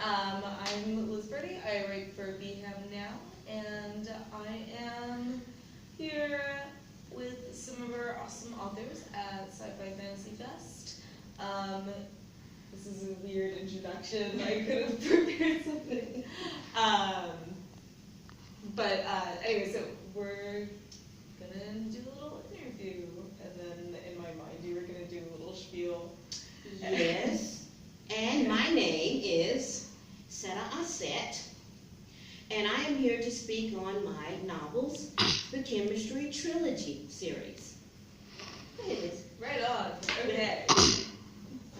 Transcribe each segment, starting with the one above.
I'm Liz Birdie. I write for BHAM now, and I am here with some of our awesome authors at Sci-Fi Fantasy Fest. This is a weird introduction. I could have prepared something. Anyway, so we're gonna do a little interview, and then in my mind you were gonna do a little spiel. Yes, and my name is SETA ASET, and I am here to speak on my novels, the Chemistry Trilogy series. Liz. Right on. Okay.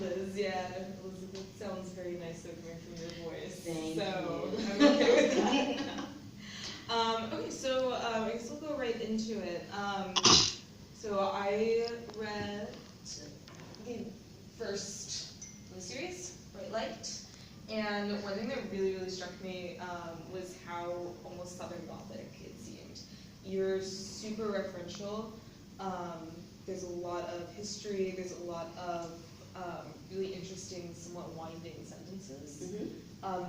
Liz, yeah, Elizabeth sounds very nice coming from your voice. Thank you. I'm okay with that. Okay, so I guess we'll go right into it. So I read the first of the series, Bright Light, and one thing that really struck me was how almost Southern Gothic it seemed. You're super referential. There's a lot of history. There's a lot of really interesting, somewhat winding sentences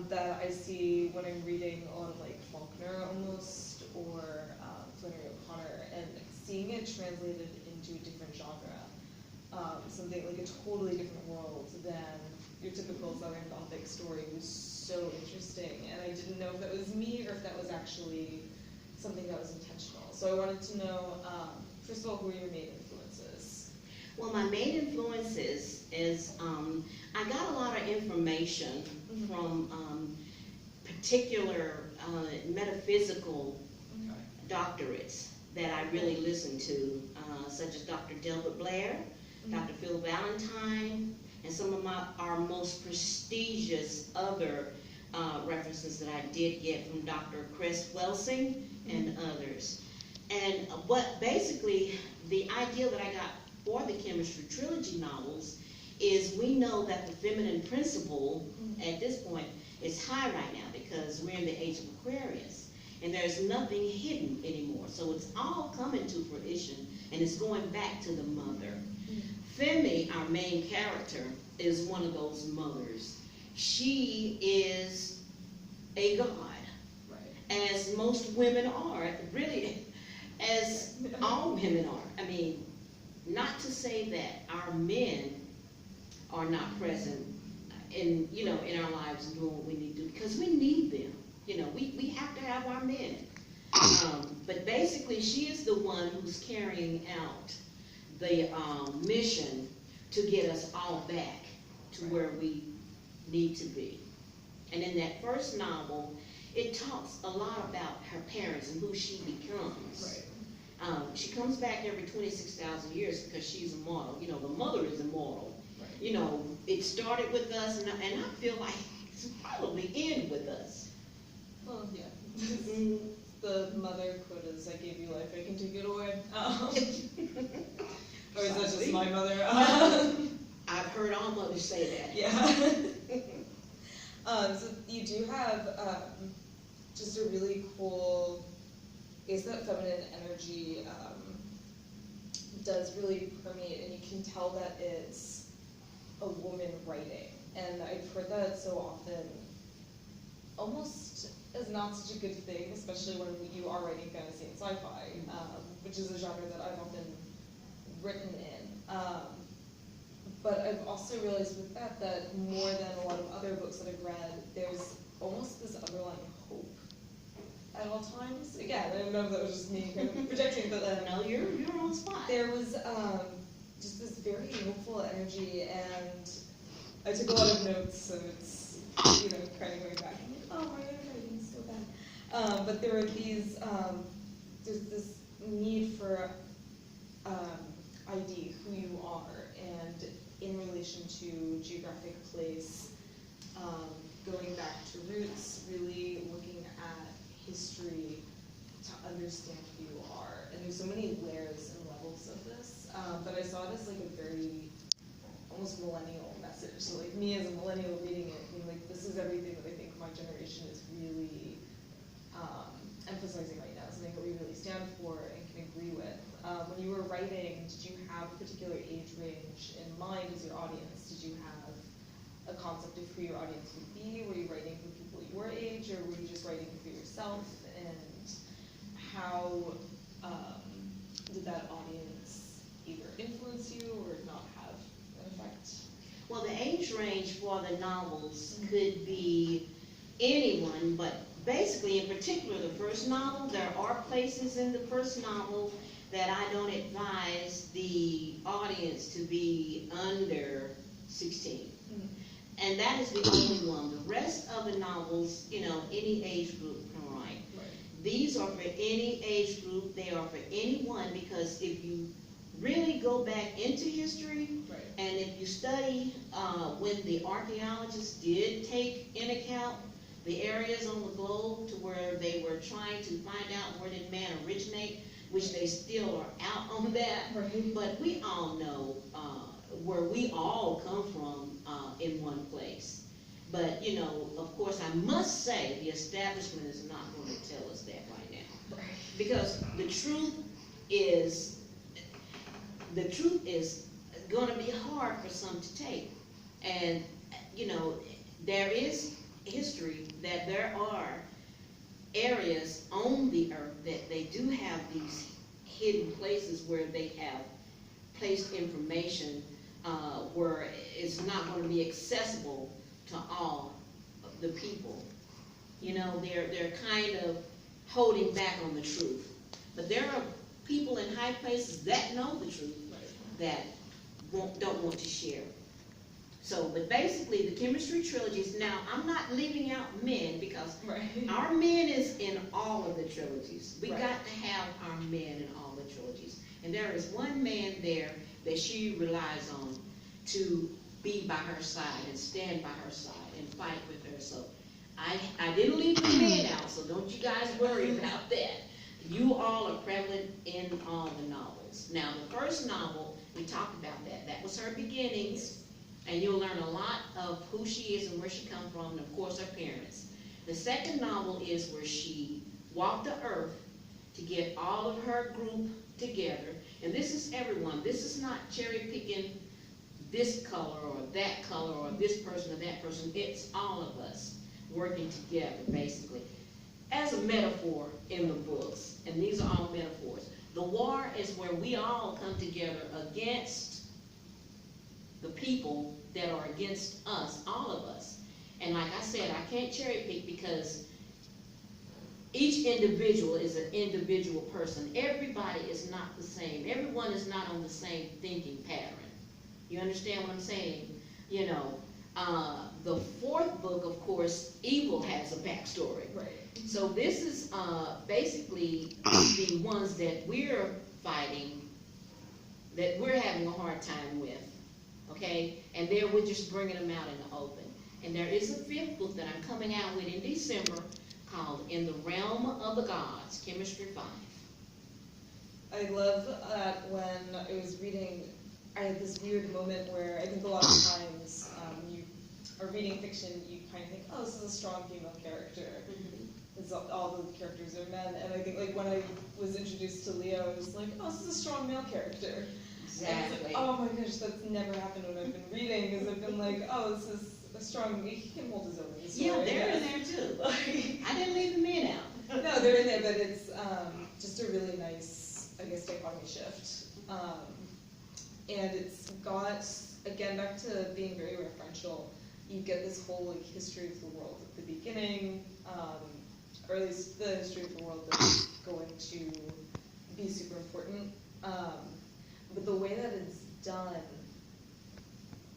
that I see when I'm reading on like Faulkner almost, or Flannery O'Connor, and seeing it translated into a different genre, something like a totally different world than your typical Southern Gothic story was so interesting, and I didn't know if that was me or if that was actually something that was intentional. So I wanted to know, first of all, who are your main influences? Well, my main influences is I got a lot of information from particular metaphysical doctorates that I really listened to, such as Dr. Delbert Blair, Dr. Phil Valentine, and some of our most prestigious other references that I did get from Dr. Chris Welsing and others. And what basically the idea that I got for the Chemistry Trilogy novels is we know that the feminine principle at this point is high right now because we're in the age of Aquarius, and there's nothing hidden anymore. So it's all coming to fruition, and it's going back to the mother. Femi, our main character, is one of those mothers. She is a god, as most women are, really, as all women are. I mean, not to say that our men are not present in, in our lives and doing what we need to do, because we need them. We have to have our men. But basically, she is the one who's carrying out the mission to get us all back to where we need to be. And in that first novel, it talks a lot about her parents and who she becomes. She comes back every 26,000 years because she's immortal. The mother is immortal. It started with us, and I feel like it's probably end with us. Well, yeah. The mother quote is, "I gave you life, I can take it away." Or is that just my mother? I've heard all mothers say that. Yeah. So you do have just a really cool, is that feminine energy does really permeate, and you can tell that it's a woman writing. And I've heard that so often, almost as not such a good thing, especially when you are writing fantasy and sci-fi, which is a genre that I've often written in. But I've also realized with that more than a lot of other books that I've read, there's almost this underlying hope at all times. Again, I don't know if that was just me kind of projecting, but no, you're on spot. There was just this very hopeful energy, and I took a lot of notes, so it's kind of going back. I'm like, oh, my handwriting is so bad. But there were these, there's this need for ID, who you are, and in relation to geographic place, going back to roots, really looking at history to understand who you are. And there's so many layers and levels of this, but I saw it as like a very almost millennial message. So like me as a millennial reading it, being like, this is everything that I think my generation is really emphasizing right now, something that we really stand for and can agree with. When you were writing, did you have a particular age range in mind as your audience? Did you have a concept of who your audience would be? Were you writing for people your age, or were you just writing for yourself? And how did that audience either influence you or not have an effect? Well, the age range for the novels could be anyone, but basically, in particular, the first novel, there are places in the first novel that I don't advise the audience to be under 16. And that is the only one. The rest of the novels, you know, any age group can write. These are for any age group. They are for anyone, because if you really go back into history, and if you study when the archaeologists did take in account the areas on the globe to where they were trying to find out where did man originate, which they still are out on that, but we all know where we all come from in one place. But, you know, of course, I must say the establishment is not going to tell us that right now. Because the truth is going to be hard for some to take. And, you know, there is history that there are areas on the earth that they do have these hidden places where they have placed information where it's not going to be accessible to all of the people. You know, they're kind of holding back on the truth. But there are people in high places that know the truth that don't want to share. So, but basically the chemistry trilogies, now I'm not leaving out men, because our men is in all of the trilogies. We got to have our men in all the trilogies. And there is one man there that she relies on to be by her side and stand by her side and fight with her. So I didn't leave the men out, so don't you guys worry about that. You all are prevalent in all the novels. Now the first novel, we talked about that. That was her beginnings, and you'll learn a lot of who she is and where she comes from, and of course her parents. The second novel is where she walked the earth to get all of her group together. And this is everyone. This is not cherry picking this color or that color or this person or that person. It's all of us working together, basically, as a metaphor in the books. And these are all metaphors. The war is where we all come together against the people that are against us, all of us. And like I said, I can't cherry pick, because each individual is an individual person. Everybody is not the same. Everyone is not on the same thinking pattern. You understand what I'm saying? You know, the fourth book, of course, evil has a backstory. So this is basically the ones that we're fighting, that we're having a hard time with. Okay? And there we're just bringing them out in the open. And there is a fifth book that I'm coming out with in December called In the Realm of the Gods, Chemistry 5. I love that when I was reading, I had this weird moment where I think a lot of times you are reading fiction, you kind of think, oh, this is a strong female character. All the characters are men. And I think, like, when I was introduced to Leo, I was like, oh, this is a strong male character. Exactly. Like, oh my gosh, that's never happened when I've been reading, because I've been like, oh, this is a strong, he can hold his own in the story. Yeah, they're in there too. I didn't leave the men out. No, they're in there, but it's just a really nice, I guess, dichotomy shift. And it's got, again, back to being very referential, you get this whole, like, history of the world at the beginning, or at least the history of the world that's going to be super important. But the way that it's done,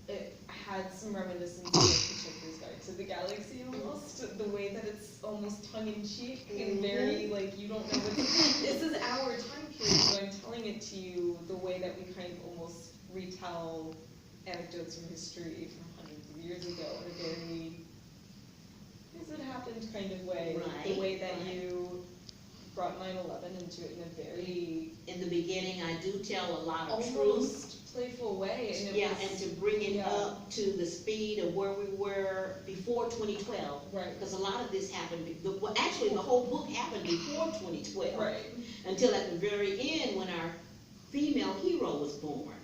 it had some reminiscence of, like, Hitchhiker's Guide to the Galaxy almost. The way that it's almost tongue-in-cheek and very, like, you don't know what this is our time period, but I'm telling it to you the way that we kind of almost retell anecdotes from history from hundreds of years ago in a very, as it happened kind of way. Right. The way that you brought 9/11 into it in a very, in the beginning, I do tell a lot of truth. almost playful way. And it was, And to bring it up to the speed of where we were before 2012. Right. Because a lot of this happened, well, actually the whole book happened before 2012. Right. Until at the very end when our female hero was born.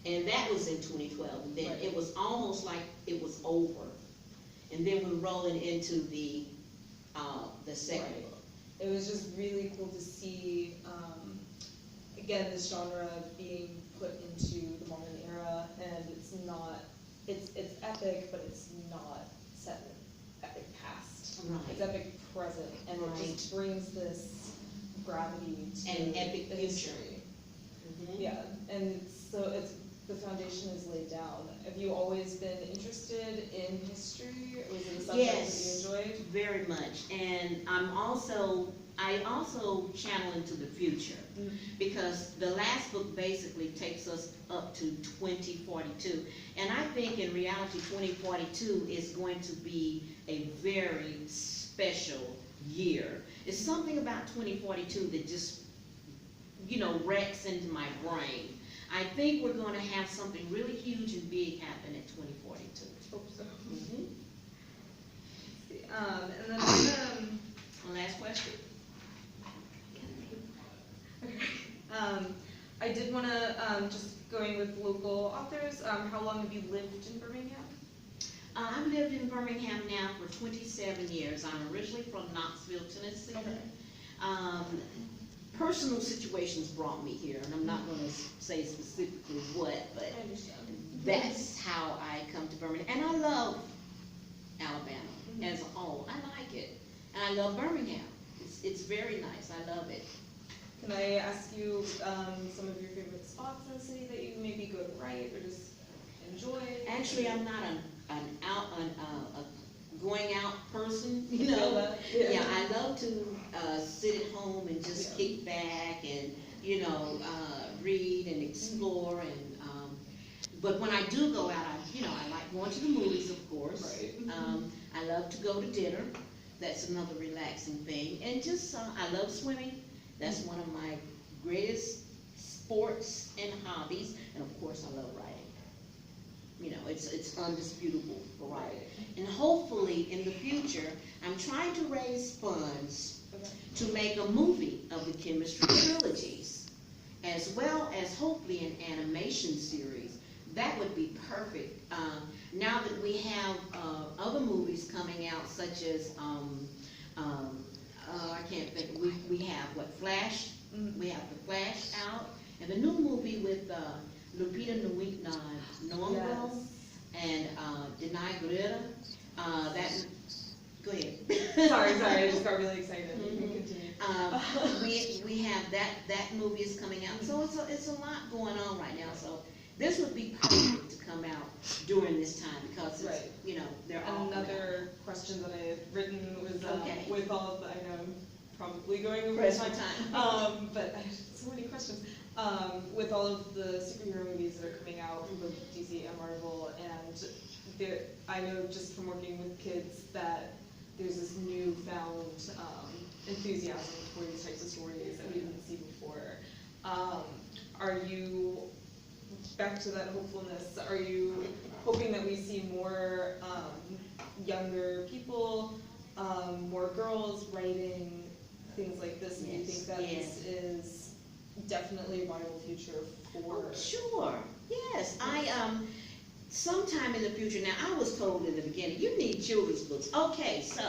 And that was in 2012. And then it was almost like it was over. And then we're rolling into the second Right. book. It was just really cool to see, again, this genre being put into the modern era, and it's not, it's epic, but it's not set in epic past. Right. It's epic present, and it Right. just brings this gravity to And epic the future. history. Mhm. Yeah, and so it's, the foundation is laid down. Have you always been interested in history? Or was it a subject that you enjoyed? Very much. And I also channel into the future, because the last book basically takes us up to 2042. And I think in reality 2042 is going to be a very special year. It's something about 2042 that just, wrecks into my brain. I think we're going to have something really huge and big happen at 2042. Hope so. Mm-hmm. And then, One last question. I did want to, just going with local authors, how long have you lived in Birmingham? I've lived in Birmingham now for 27 years. I'm originally from Knoxville, Tennessee. Okay. Personal situations brought me here, and I'm not going to say specifically what, but I understand. that's how I come to Birmingham. And I love Alabama as a whole. I like it. And I love Birmingham. It's very nice. I love it. Can I ask you some of your favorite spots in the city that you maybe go to write or just enjoy? Actually, I'm not a going out person, Yeah. Yeah, I love to sit at home and just kick back and read and explore. And but when I do go out, I like going to the movies, of course. Right. I love to go to dinner. That's another relaxing thing. And just I love swimming. That's one of my greatest sports and hobbies. And of course, I love writing. It's undisputable for writing. And hopefully, in the future, I'm trying to raise funds to make a movie of the chemistry trilogies, as well as hopefully an animation series. That would be perfect. Now that we have other movies coming out, such as I can't think. We have Flash. We have the Flash out, and the new movie with Lupita Nyong'o and Denai Guerrero. That. Go ahead. Sorry, I just got really excited. You can continue. We have that movie is coming out, so it's a lot going on right now. So this would be perfect to come out during this time, because it's, they're all Another question that I had written was with all of the, I know I'm probably going over Press time, but I have so many questions. With all of the superhero movies that are coming out from both DC and Marvel, and I know just from working with kids that there's this newfound enthusiasm for these types of stories that we didn't see before. Are you, back to that hopefulness, are you hoping that we see more younger people, more girls writing things like this, and do you think that this is definitely a viable future for... Oh, sure, yes. Sometime in the future, now I was told in the beginning, you need children's books. Okay, so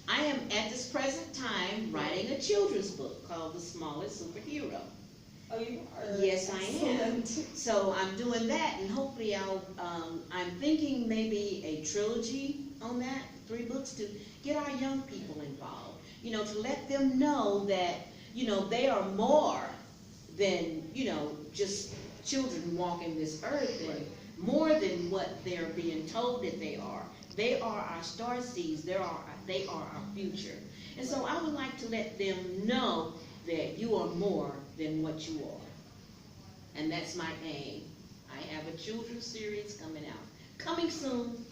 I am at this present time writing a children's book called The Smallest Superhero. Oh, you are? Yes, I am. So I'm doing that, and hopefully I'm thinking maybe a trilogy on that, 3 books, to get our young people involved. To let them know that, they are more than, just children walking this earth, and more than what they're being told that they are. They are our star seeds. They are our future. And so I would like to let them know that you are more than what you are. And that's my aim. I have a children's series coming soon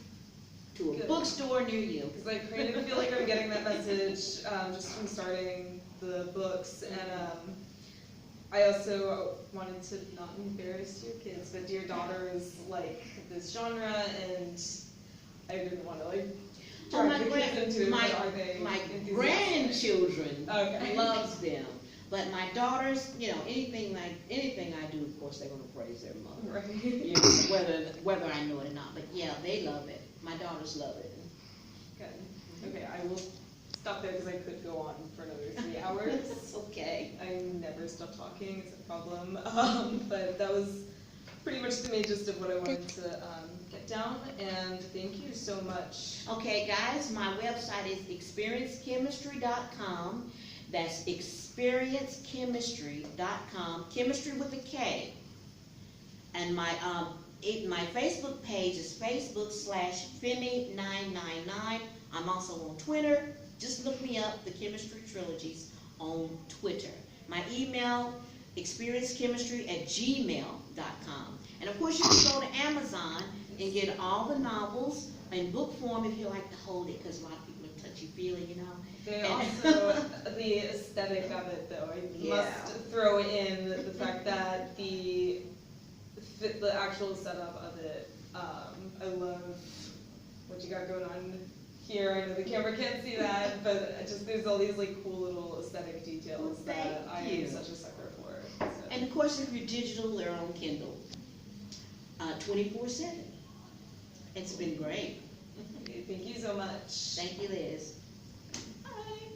to a bookstore near you. Because I kind of feel like I'm getting that message just from starting the books, and I also wanted to not embarrass your kids, but Dear Daughters like this genre, and I didn't want to drive the kids into it, but are they my enthusiastic? Grandchildren Okay. loves them. But my daughters, anything I do, of course, they're going to praise their mother. Right. Whether I know it or not. But yeah, they love it. My daughters love it. Good. Okay, I will stop there because I could go on for another 3 hours. Okay. I never stop talking, it's a problem. But that was pretty much the main gist of what I wanted to get down, and thank you so much. Okay, guys, my website is experiencechemistry.com. That's experiencechemistry.com, chemistry with a K. And my Facebook page is Facebook.com/Femi999. I'm also on Twitter. Just look me up, the Chemistry Trilogies, on Twitter. My email, experiencechemistry@gmail.com. And of course, you can go to Amazon and get all the novels in book form if you like to hold it, because a lot of people are touchy-feely, you know. They also, the aesthetic of it, though, I must throw in the fact that the actual setup of it, I love what you got going on here. I know the camera can't see that, but just there's all these like cool little aesthetic details that I am such a sucker for. So. And of course, if you're digital, they're on Kindle, 24/7. It's been great. Thank you so much. Thank you, Liz. Bye.